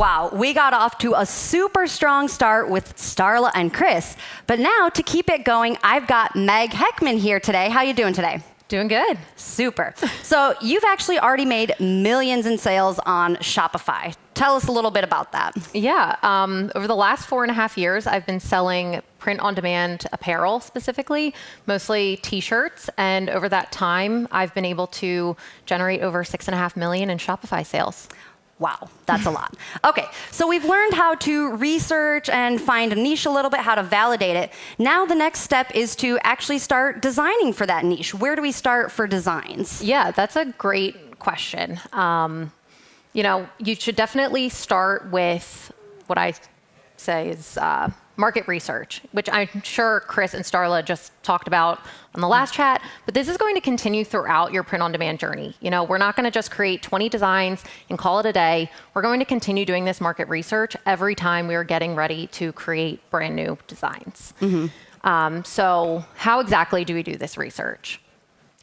Wow, we got off to a super strong start with Starla and Chris. But now to keep it going, I've got Meg Heckman here today. How you doing today? Doing good. Super. So you've actually already made millions in sales on Shopify. Tell us a little bit about that. Yeah. Over the last 4.5 years, I've been selling print-on-demand apparel specifically, mostly T-shirts. And over that time, I've been able to generate over $6.5 million in Shopify sales. Wow, that's a lot. Okay, so we've learned how to research and find a niche a little bit, how to validate it. Now the next step is to actually start designing for that niche. Where do we start for designs? Yeah, that's a great question. You should definitely start with what I say is market research, which I'm sure Chris and Starla just talked about on the last chat, but this is going to continue throughout your print-on-demand journey. We're not going to just create 20 designs and call it a day. We're going to continue doing this market research every time we are getting ready to create brand new designs. So how exactly do we do this research?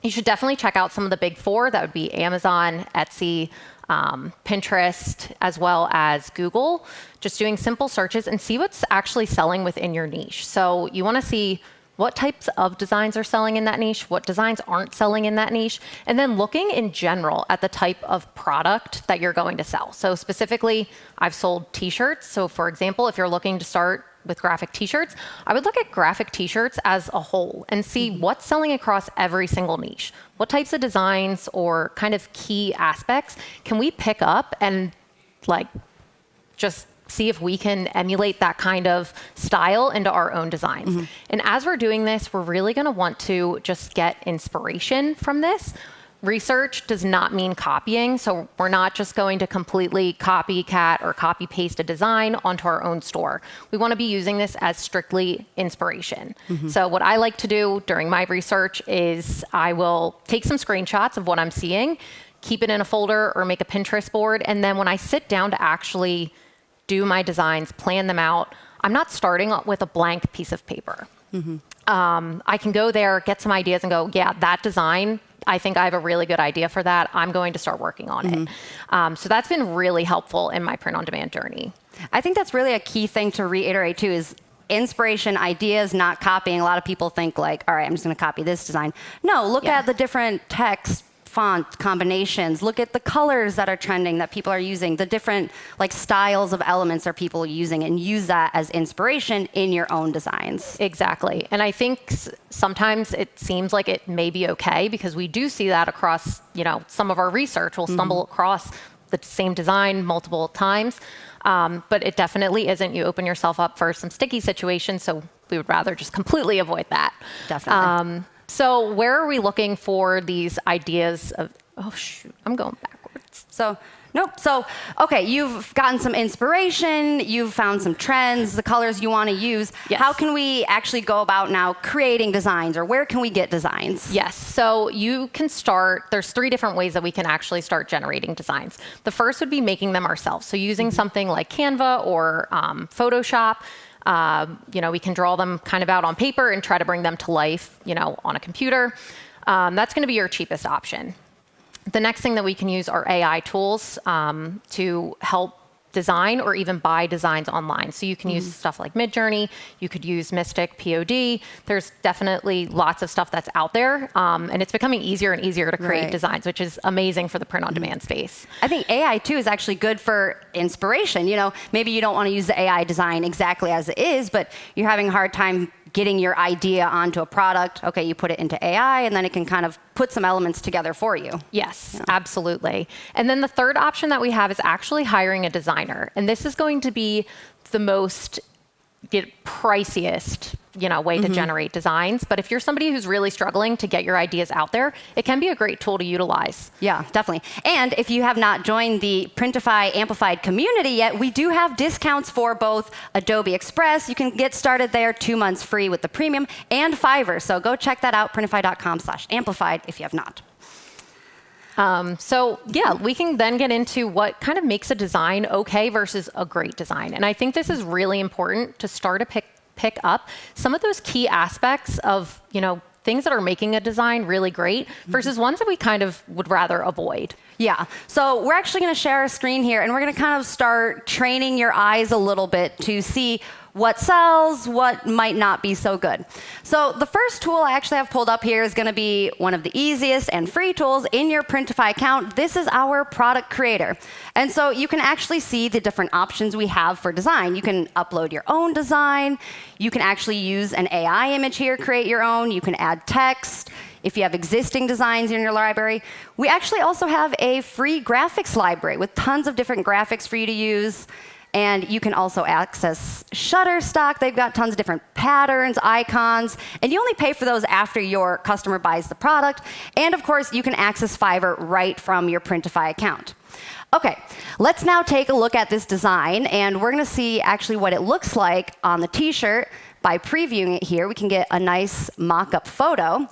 You should definitely check out some of the big four. That would be Amazon, Etsy, Pinterest, as well as Google. Just doing simple searches and see what's actually selling within your niche. So you want to see what types of designs are selling in that niche, what designs aren't selling in that niche, and then looking in general at the type of product that you're going to sell. So specifically, I've sold T-shirts. So for example, if you're looking to start with graphic T-shirts, I would look at graphic T-shirts as a whole and see what's selling across every single niche. What types of designs or kind of key aspects can we pick up and just see if we can emulate that kind of style into our own designs. And as we're doing this, we're really going to want to just get inspiration from this. Research does not mean copying, so we're not just going to completely copycat or copy paste a design onto our own store. We want to be using this as strictly inspiration. So what I like to do during my research is I will take some screenshots of what I'm seeing, keep it in a folder or make a Pinterest board, and then when I sit down to actually do my designs, plan them out, I'm not starting with a blank piece of paper. I can go there, get some ideas and go, yeah, that design, I think I have a really good idea for that. I'm going to start working on it. So that's been really helpful in my print-on-demand journey. I think that's really a key thing to reiterate too is inspiration, ideas, not copying. A lot of people think all right, I'm just going to copy this design. No, look at the different text, font combinations. Look at the colors that are trending that people are using, the different styles of elements are people using, and use that as inspiration in your own designs. Exactly. And I think sometimes it seems like it may be okay because we do see that across, some of our research. We'll stumble across the same design multiple times. But it definitely isn't. You open yourself up for some sticky situations, so we would rather just completely avoid that. Definitely. So where are we looking for these ideas of, oh shoot, I'm going backwards. Okay, you've gotten some inspiration, you've found some trends, the colors you want to use. Yes. How can we actually go about now creating designs, or where can we get designs? Yes, so you can start, there's 3 different ways that we can actually start generating designs. The first would be making them ourselves. So using something like Canva or Photoshop. We can draw them kind of out on paper and try to bring them to life, on a computer. That's going to be your cheapest option. The next thing that we can use are AI tools to help design or even buy designs online. So you can use stuff like MidJourney. You could use Mystic POD. There's definitely lots of stuff that's out there. And it's becoming easier and easier to create designs, which is amazing for the print-on-demand space. I think AI, too, is actually good for inspiration. Maybe you don't want to use the AI design exactly as it is, but you're having a hard time getting your idea onto a product. Okay, you put it into AI, and then it can kind of put some elements together for you. Yes, absolutely. And then the third option that we have is actually hiring a designer. And this is going to be the most priciest way to generate designs. But if you're somebody who's really struggling to get your ideas out there, it can be a great tool to utilize. Yeah, definitely. And if you have not joined the Printify Amplified community yet, we do have discounts for both Adobe Express. You can get started there 2 months free with the premium, and Fiverr. So go check that out, printify.com/amplified if you have not. We can then get into what kind of makes a design okay versus a great design. And I think this is really important to start to pick up some of those key aspects of, things that are making a design really great versus ones that we kind of would rather avoid. Yeah, so we're actually going to share a screen here, and we're going to kind of start training your eyes a little bit to see what sells, what might not be so good. So the first tool I actually have pulled up here is going to be one of the easiest and free tools in your Printify account. This is our product creator. And so you can actually see the different options we have for design. You can upload your own design. You can actually use an AI image here, create your own. You can add text. If you have existing designs in your library. We actually also have a free graphics library with tons of different graphics for you to use. And you can also access Shutterstock. They've got tons of different patterns, icons, and you only pay for those after your customer buys the product. And of course, you can access Fiverr right from your Printify account. Okay, let's now take a look at this design, and we're gonna see actually what it looks like on the t-shirt. By previewing it here, we can get a nice mock-up photo.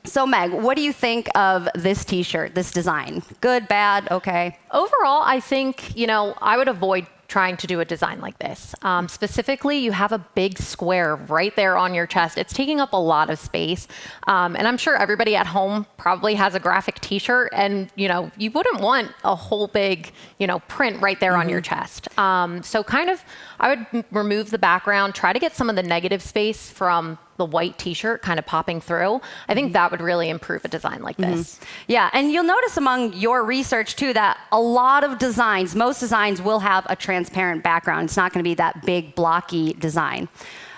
So Meg, what do you think of this t-shirt, this design? Good, bad, okay? Overall, I think, I would avoid trying to do a design like this. Specifically, you have a big square right there on your chest. It's taking up a lot of space. And I'm sure everybody at home probably has a graphic t-shirt, and you wouldn't want a whole big print right there on your chest. So kind of, I would remove the background, try to get some of the negative space from the white t-shirt kind of popping through. I think that would really improve a design like this. Yeah, and you'll notice among your research too that a lot of designs, most designs will have a transparent background. It's not going to be that big blocky design.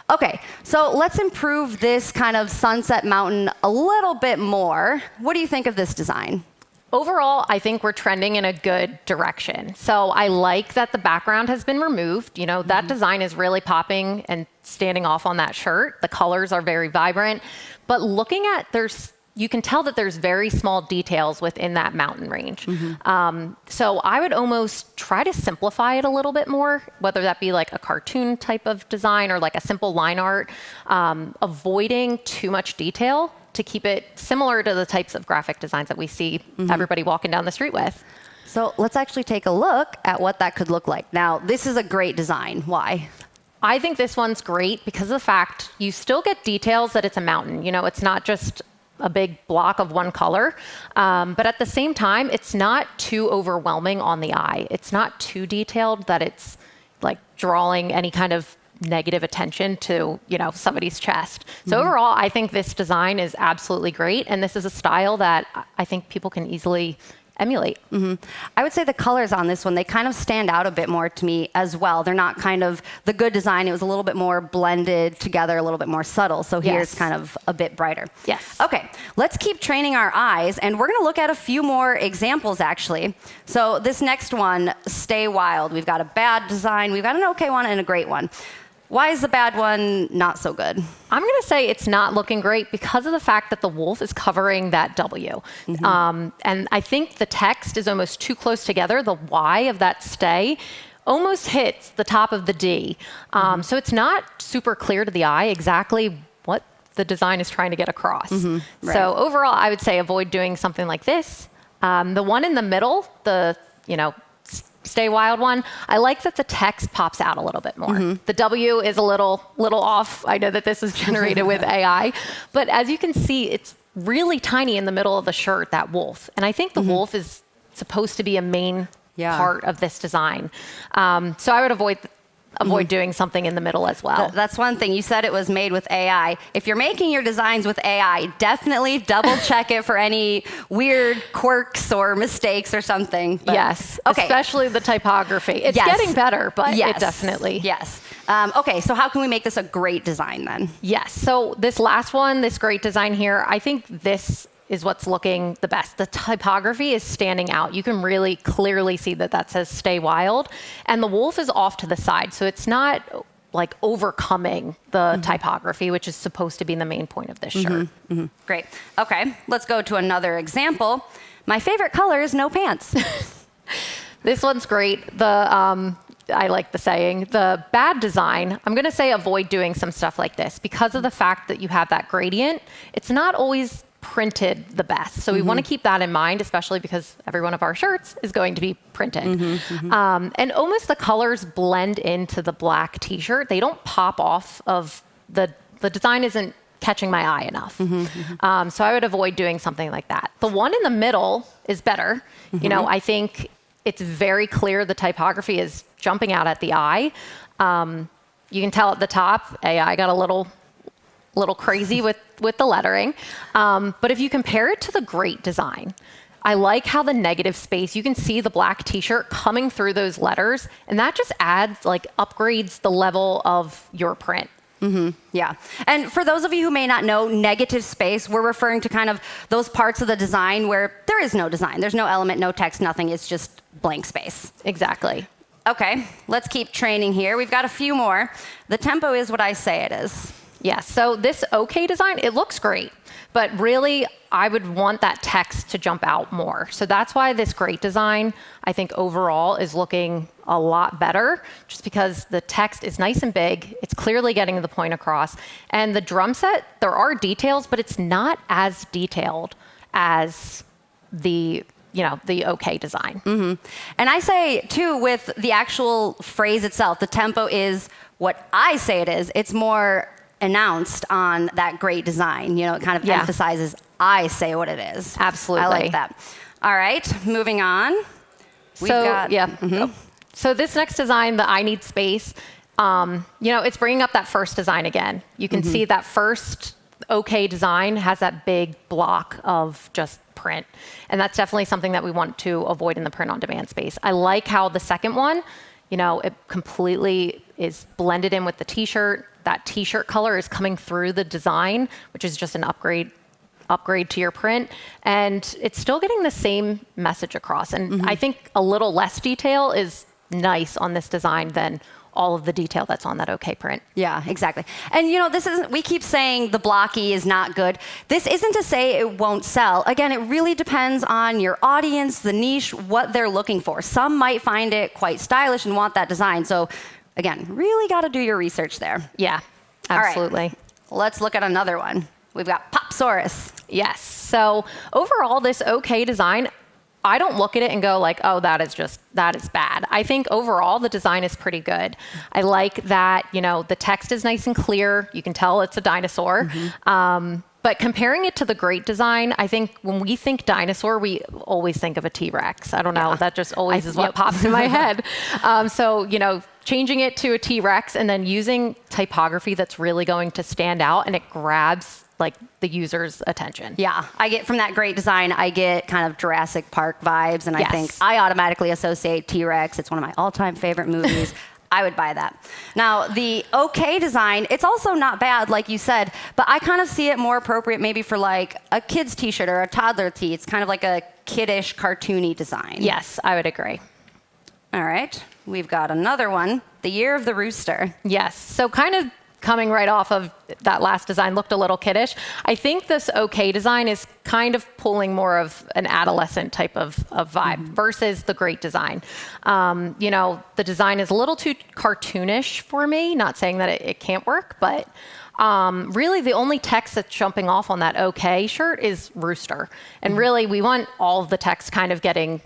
Okay, so let's improve this kind of sunset mountain a little bit more. What do you think of this design? Overall, I think we're trending in a good direction. So I like that the background has been removed. That design is really popping and standing off on that shirt. The colors are very vibrant. But looking at, you can tell that there's very small details within that mountain range. So I would almost try to simplify it a little bit more, whether that be like a cartoon type of design or like a simple line art, avoiding too much detail to keep it similar to the types of graphic designs that we see everybody walking down the street with. So let's actually take a look at what that could look like. Now, this is a great design. Why? I think this one's great because of the fact you still get details that it's a mountain. It's not just a big block of one color, but at the same time, it's not too overwhelming on the eye. It's not too detailed that it's like drawing any kind of negative attention to somebody's chest. So overall, I think this design is absolutely great, and this is a style that I think people can easily emulate. I would say the colors on this one, they kind of stand out a bit more to me as well. They're not kind of the good design. It was a little bit more blended together, a little bit more subtle. So here it's kind of a bit brighter. Yes. Okay, let's keep training our eyes, and we're going to look at a few more examples actually. So this next one, Stay Wild. We've got a bad design, we've got an okay one, and a great one. Why is the bad one not so good? I'm going to say it's not looking great because of the fact that the wolf is covering that W. And I think the text is almost too close together. The Y of that stay almost hits the top of the D. So it's not super clear to the eye exactly what the design is trying to get across. Right. So overall, I would say avoid doing something like this. The one in the middle, the Stay Wild one, I like that the text pops out a little bit more. The W is a little off. I know that this is generated with AI, but as you can see, it's really tiny in the middle of the shirt, that wolf. And I think the wolf is supposed to be a main part of this design. So I would avoid doing something in the middle as well. That's one thing. You said it was made with AI. If you're making your designs with AI, definitely double check it for any weird quirks or mistakes or something. But, yes, especially the typography. It's getting better, but it definitely. Yes. Okay, so how can we make this a great design then? Yes, so this last one, this great design here, I think this is what's looking the best. The typography is standing out. You can really clearly see that says Stay Wild. And the wolf is off to the side. So it's not like overcoming the typography, which is supposed to be the main point of this shirt. Great. Okay, let's go to another example. My favorite color is no pants. This one's great. I like the saying, the bad design, I'm going to say avoid doing some stuff like this because of the fact that you have that gradient. It's not always printed the best. So we want to keep that in mind, especially because every one of our shirts is going to be printed. And almost the colors blend into the black t-shirt. They don't pop off of the design isn't catching my eye enough. So I would avoid doing something like that. The one in the middle is better. You know, I think it's very clear the typography is jumping out at the eye. You can tell at the top, AI got a little crazy with the lettering. But if you compare it to the great design, I like how the negative space, you can see the black t-shirt coming through those letters, and that just adds, like, upgrades the level of your print. Yeah. And for those of you who may not know, negative space, we're referring to kind of those parts of the design where there is no design. There's no element, no text, nothing. It's just blank space. Exactly. Okay, let's keep training here. We've got a few more. The tempo is what I say it is. Yeah, so this OK design, it looks great, but really I would want that text to jump out more. So that's why this great design, I think overall is looking a lot better, just because the text is nice and big, it's clearly getting the point across. And the drum set, there are details, but it's not as detailed as the OK design. And I say, too, with the actual phrase itself, the tempo is what I say it is. It's more announced on that great design. You know, it kind of emphasizes I say what it is. Absolutely. I like that. All right, moving on. So this next design, the I need space, it's bringing up that first design again. You can see that first OK design has that big block of just print. And that's definitely something that we want to avoid in the print on demand space. I like how the second one, it completely is blended in with the t-shirt. That t-shirt color is coming through the design, which is just an upgrade to your print. And it's still getting the same message across. And I think a little less detail is nice on this design than all of the detail that's on that OK print. Yeah, exactly. And this isn't, we keep saying the blocky is not good. This isn't to say it won't sell. Again, it really depends on your audience, the niche, what they're looking for. Some might find it quite stylish and want that design. So again, really got to do your research there. Yeah, absolutely. All right, let's look at another one. We've got Popsaurus. Yes. So overall, this OK design, I don't look at it and go like, oh, that is bad. I think overall the design is pretty good. I like that, the text is nice and clear. You can tell it's a dinosaur. But comparing it to the great design, I think when we think dinosaur, we always think of a T-Rex. I don't know. That just always is what pops in my head. So, changing it to a T-Rex and then using typography that's really going to stand out and it grabs like the user's attention. Yeah, I get from that great design, I get kind of Jurassic Park vibes, and I think I automatically associate T-Rex. It's one of my all-time favorite movies. I would buy that. Now, the OK design, it's also not bad, like you said, but I kind of see it more appropriate maybe for like a kid's t-shirt or a toddler tee. It's kind of like a kiddish, cartoony design. Yes, I would agree. All right, we've got another one, the Year of the Rooster. Yes, so kind of coming right off of that last design, looked a little kiddish. I think this OK design is kind of pulling more of an adolescent type of vibe versus the great design. The design is a little too cartoonish for me, not saying that it can't work, but really the only text that's jumping off on that OK shirt is rooster. And really we want all of the text kind of getting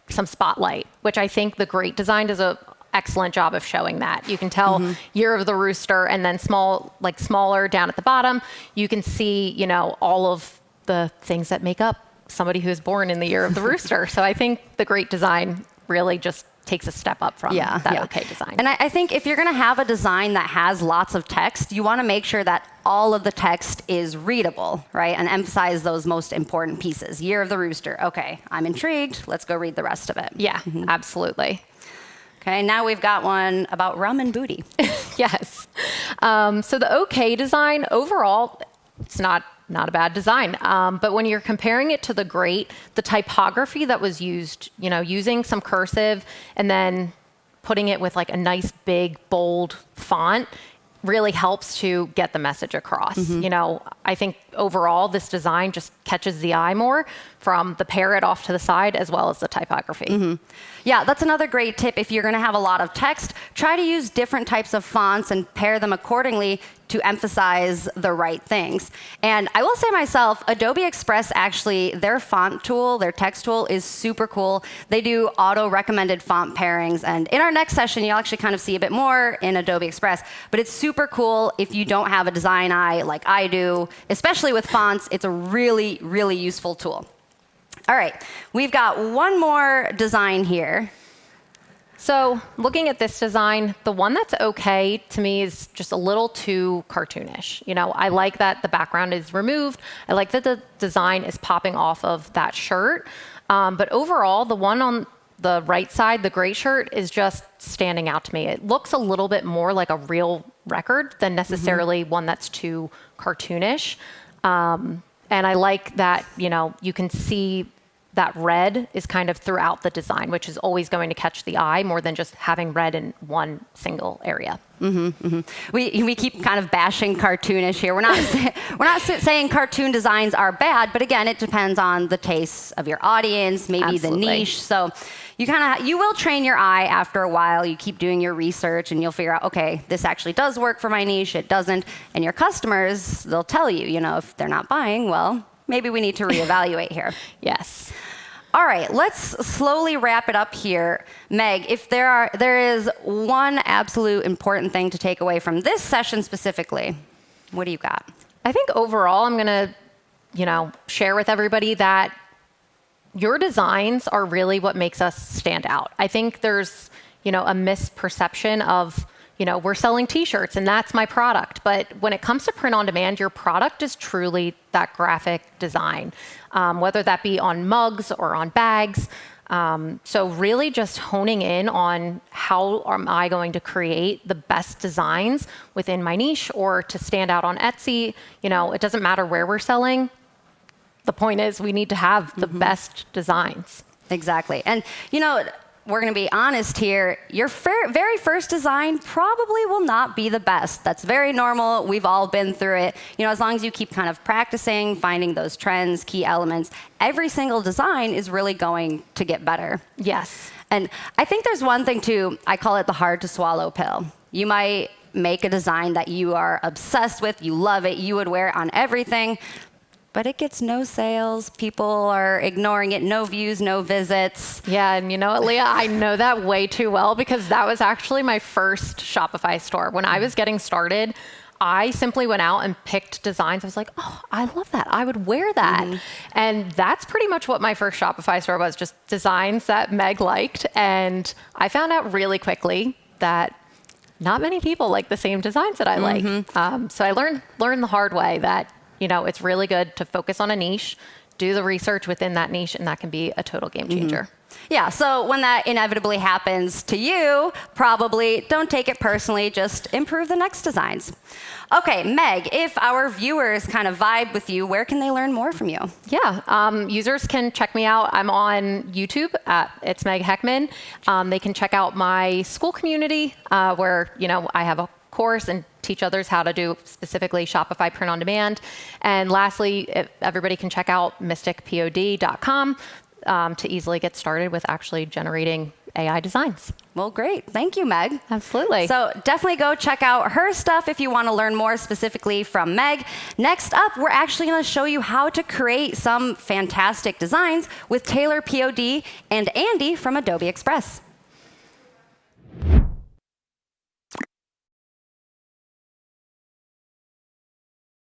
some spotlight, which I think the great design does a excellent job of showing that. You can tell Year of the Rooster, and then smaller down at the bottom, you can see, all of the things that make up somebody who is born in the Year of the Rooster. So I think the great design really just takes a step up from that OK design. And I think if you're going to have a design that has lots of text, you want to make sure that all of the text is readable, right? And emphasize those most important pieces. Year of the Rooster. Okay, I'm intrigued. Let's go read the rest of it. Yeah, absolutely. Okay, now we've got one about rum and booty. Yes. So the OK design, overall, it's not a bad design. But when you're comparing it to the great, the typography that was used, using some cursive and then putting it with like a nice, big, bold font really helps to get the message across. I think overall, this design just catches the eye more from the parrot off to the side as well as the typography. Yeah, that's another great tip. If you're going to have a lot of text, try to use different types of fonts and pair them accordingly to emphasize the right things. And I will say myself, Adobe Express, actually, their font tool, their text tool is super cool. They do auto-recommended font pairings. And in our next session, you'll actually kind of see a bit more in Adobe Express. But it's super cool if you don't have a design eye like I do, especially with fonts. It's a really, really useful tool. All right, we've got one more design here. So looking at this design, the one that's okay to me is just a little too cartoonish. You know, I like that the background is removed. I like that the design is popping off of that shirt. But overall, the one on the right side, the gray shirt, is just standing out to me. It looks a little bit more like a real record than necessarily one that's too cartoonish. And I like that, you know, you can see that red is kind of throughout the design, which is always going to catch the eye more than just having red in one single area. We keep kind of bashing cartoonish here. We're not saying cartoon designs are bad, but again, it depends on the tastes of your audience, maybe Absolutely. the niche. So you will train your eye after a while. You keep doing your research and you'll figure out, okay, this actually does work for my niche, it doesn't. And your customers, they'll tell you, you know, if they're not buying, well, maybe we need to reevaluate here. Yes. All right, let's slowly wrap it up here. Meg, if there is one absolute important thing to take away from this session specifically, what do you got? I think overall, I'm going to, you know, share with everybody that your designs are really what makes us stand out. I think there's, you know, a misperception of, you know, we're selling t-shirts and that's my product. But when it comes to print on demand, your product is truly that graphic design, whether that be on mugs or on bags. So really just honing in on how am I going to create the best designs within my niche or to stand out on Etsy. You know, it doesn't matter where we're selling. The point is we need to have the best designs. Exactly. And, you know, we're going to be honest here, your very first design probably will not be the best. That's very normal. We've all been through it. You know, as long as you keep kind of practicing, finding those trends, key elements, every single design is really going to get better. Yes. And I think there's one thing too, I call it the hard to swallow pill. You might make a design that you are obsessed with, you love it, you would wear it on everything, but it gets no sales. People are ignoring it, no views, no visits. Yeah, and you know what, Leah, I know that way too well because that was actually my first Shopify store. When I was getting started, I simply went out and picked designs. I was like, oh, I love that. I would wear that. And that's pretty much what my first Shopify store was, just designs that Meg liked. And I found out really quickly that not many people like the same designs that I like. So I learned the hard way that, you know, it's really good to focus on a niche, do the research within that niche, and that can be a total game changer. Yeah, so when that inevitably happens to you, probably don't take it personally, just improve the next designs. Okay, Meg, if our viewers kind of vibe with you, where can they learn more from you? Yeah, users can check me out. I'm on YouTube at It's Meg Heckman. They can check out my school community where, you know, I have a course and teach others how to do specifically Shopify print on demand. And lastly, everybody can check out mysticpod.com to easily get started with actually generating AI designs. Well, great. Thank you, Meg. Absolutely. So definitely go check out her stuff if you want to learn more specifically from Meg. Next up, we're actually going to show you how to create some fantastic designs with Taylor POD and Andy from Adobe Express.